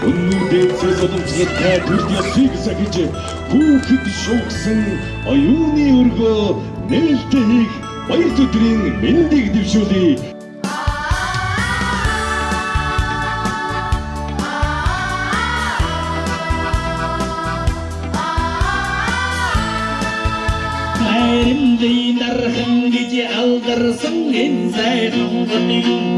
Өнөөдөр солонгостой төлөвлөсийг сахиж хүүхэд шуугсан оюуны өргөө нээлттэй хийх баяр төдрийн мэндийг дэвшүүлье. Хайрын дархан гэж алдарсан энэ сайхан хотын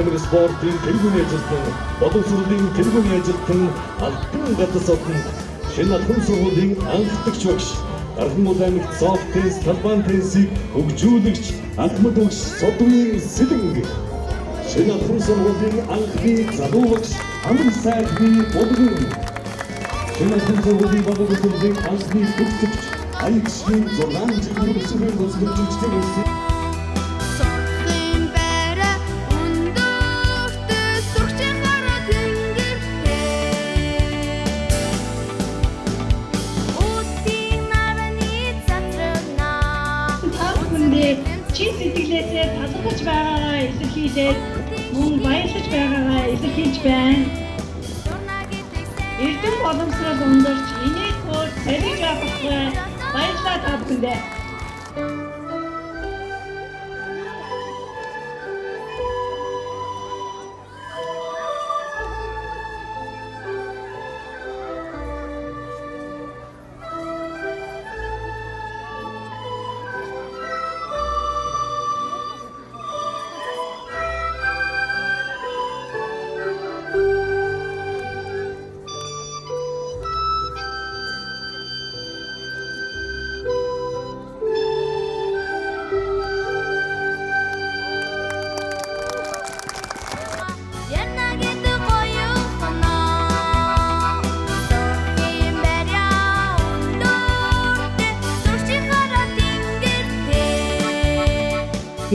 Бидний спортын тэргүүний ажилтан, боловсролын тэргүүний ажилтан, албан гадас одон шинэ албан сургуулийн анхдагч багш, Дархан аймагт софт теннис, талбайн теннисийг хөгжүүлэгч Ахмад багш Содмын Сэлэнг, шинэ албан сургуулийн анхны залуу багш Амар сайхны Булган, шинэ албан сургуулийн боловсролын анхны төгсөгч Аягшийн 6 жилийн өсвөр хөтөлбөрчтэй байсан. Чи сэтгэлээсээ талархаж байгаагаа илэрхийлээд мөн баярлаж байгаагаа илэрхийлж байна. Эрдэм боломжтой өндарч энийг өөр цариг авахгүй баярлалаа та бүхэндээ.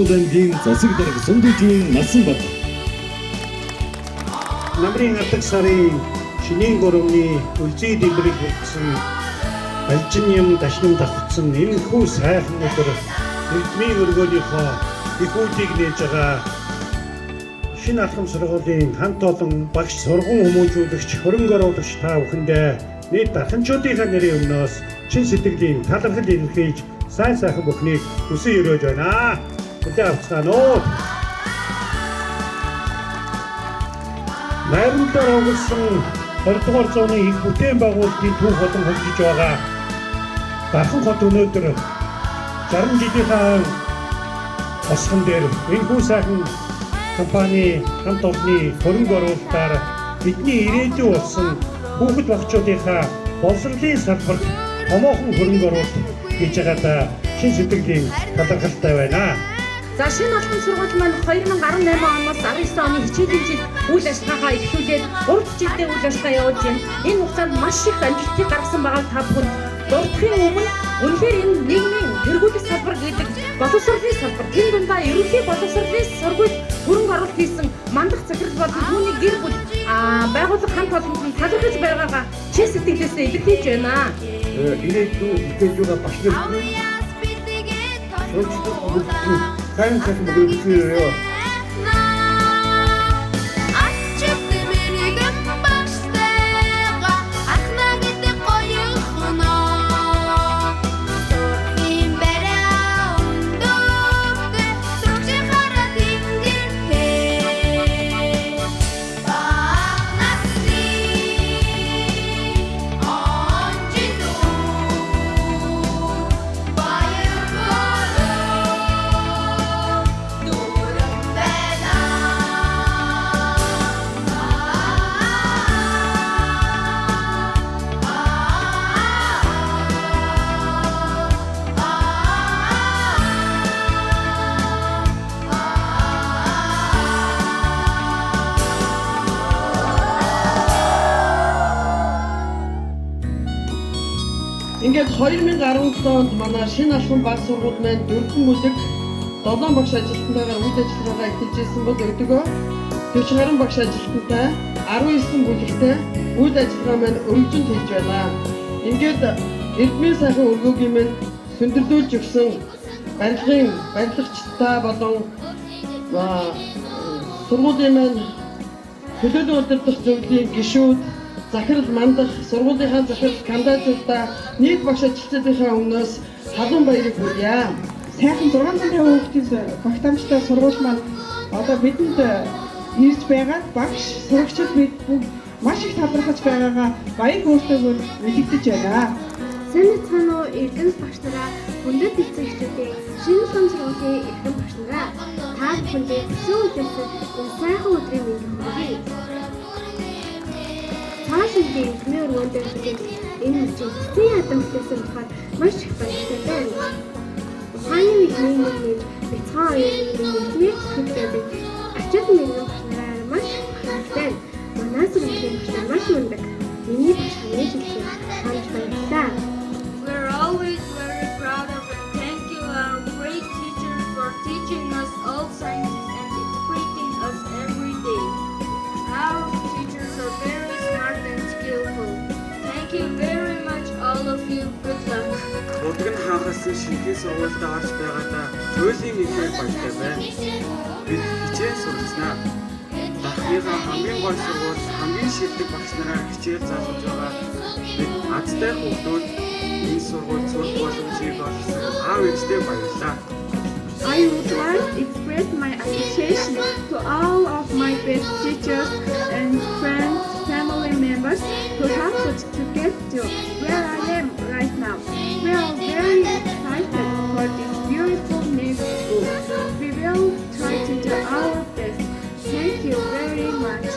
Улаангийн засаг дарга Сундыжийн Насан Бат. Намрын атаг сарын шинийн гуравны үлзий дэлбэрийг хүртсэн алжин юм дашнам давхцсан энэхүү сайхан өдөр эдмийн өргөөнийхөө их үүдийг нээж байгаа шинэ алхам сургуулийн хамт олон багш сургууль хүмүүжүүлэгч хөрөнгө оруулагч та бүхэндээ нийт дарханчуудынхаа нэрийн өмнөөс чин сэтгэлийн талархал илэрхийлж сайн сайхан бүхнийг хүсэн өрөөж байна. Хүлээн авцгаанаа. Найрамдаар өгсөн 20 дугаар зууны их бүтээн байгуулалтын төв болон хөгжиж байгаа Дархан хот өнөөдөр 60 жилийнхаа босгон дээр энэхүү сайхан компани хамт олонны хөрөнгө оруулалтаар бидний ирээдүй болсон хүүхэд багчуудынхаа боловсролын салбарт томоохон хөрөнгө оруулалт хийж байгаадаа шин сэтгэлийн талархалтай байна. За шинэ албан сургууль маань 2018 оноос 19 оны хичээлийн жил үйл ажиллагаагаа эхлүүлээд 3 жилдээ үйл ажиллагаа явуулж байна. Энэ хугацаанд маш их амжилтыг гаргасан байгаа та бүхэнд дурдахын өмнө үнэхээр энэ нийгмийн тэргүүлэх салбар гэдэг боловсролын салбар тэн дундаа ерөнхий боловсролын сургууль хөрөнгө оруулалт хийсэн мандах захирал болон түүний гэр бүл байгууллага хамт олоннд талархаж байгаагаа чи сэтгэлээсээ илэрхийлж байна. Ирээдүйн бүтээж байгаа багш нар сайн сайхан бүгдээ Ингээд 2017 онд манай шинэ албан баг сургууль маань 4 бүлэг 7 багш ажилтнтайгаар үйл ажиллагаагаа эхэлжсэн бол өдөгөө 40 гаруй багш ажилтнтай 19 бүлэгтэй үйл ажиллагаа маань өргөжөнд хийж байна. Ингээд Эрдмийн сайхан өргөөгийн маань сөндөрлүүлж өгсөн барилгачтай болон сургуулийн маань төлөөлөл удирдах зөвлөлийн гишүүд захирал мандах сургуулийнхаа захирал кандидатуудаа нийт багш ажилтнуудынхаа өмнөөс халуун баярыг хүргье. Сайхан 650 хүүхдийн багтаамжтай сургууль маань одоо бидэнд ирж байгаа багш сурагчид бид бүгд маш их талархаж байгаагаа баяр хөөртэйгээр үлдэж байна. Сайн цаано эрдэнэс багш нараа хүндэт эцэгчүүдийн шинэ сан сургуулийн эрдэнэ багш нараа та бүхэндээ өсөө үеэс энэ сайхан өдрийн мэндийг хүргэе. Цаашдын эрдэнэ өргөнд энэ үеийн эцсийн ядамтлаас болохоор маш их баяртай байна. Ухааны нэгний бяцхан оюуны нэг хэвлэлд ачаал нэгэн багш нараа маш баяртай. Манай сургуулийн багш нар маш мундаг. Миний багш хамгийн жилийн хамт баярлалаа. We're always very proud of and thank you our great teachers for teaching us all sciences and educating us every day. Our teachers are very smart and skillful. Thank you very much all of you. Good luck. Удган хаахаас шинэхэн сургуультай орж байгаадаа туйлын нэгэн баяртай байна. Бид хичээл сурчнаа. Дахныхаа хамгийн гол сургууль хамгийн шилдэг багш нараар хичээл заалгаж байгаа. Бид азтай хүүхдүүд энэ сургууль сурах боломжийг олгосон аав ээжтэй баярлалаа. I would like to express my appreciation to all of my best teachers and friends, family members who helped us to get to where I am right now. We are very excited for this beautiful new school. We will try to do our best. Thank you very much.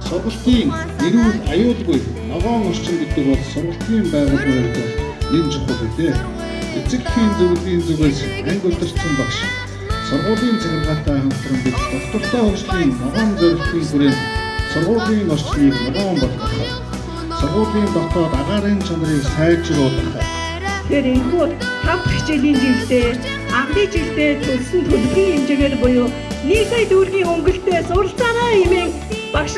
Сургалтын эрүүл аюулгүй ногоон орчин гэдэг бол сургалтын байгууллагын нэг чухал үедээ эцэгхийн зөвлөлийн зүгээс анги удирдсан багш сургуулийн захиргаатай хамтран бид доктортой хөгжлийн ногоон зорилтын хүрээнд сургуулийн орчныг ногоон болгох, сургуулийн дотоод агаарын чанарыг сайжруулах. Тэр энэхүү 5 хичээлийн жилдээ анхны жилдээ төлсөн төлбөрийн хэмжээгээр буюу 1 сая төгрөгийн өнгөлтөө суралцаараа хэмээн багш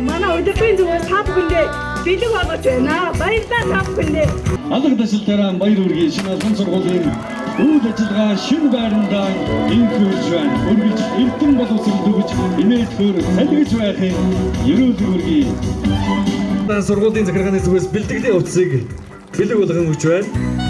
манай удирдлагын зүгээс та бүхэндээ бэлэг болгож байна. Баярлалаа та бүхэндээ. Алга дашилтараа баяр хүргэе. Шинэ албан сургуулийн үйл ажиллагаа шинэ байрандаа инхүүлж байна. Үргэлж эрдэм боловсрол өгж инээлтөөр салгиж байхын ерөөлөг хүргэе. Сургуулийн захиргааны зүгээс бэлтгэлийн утсыг бэлэг болгон өгч байна.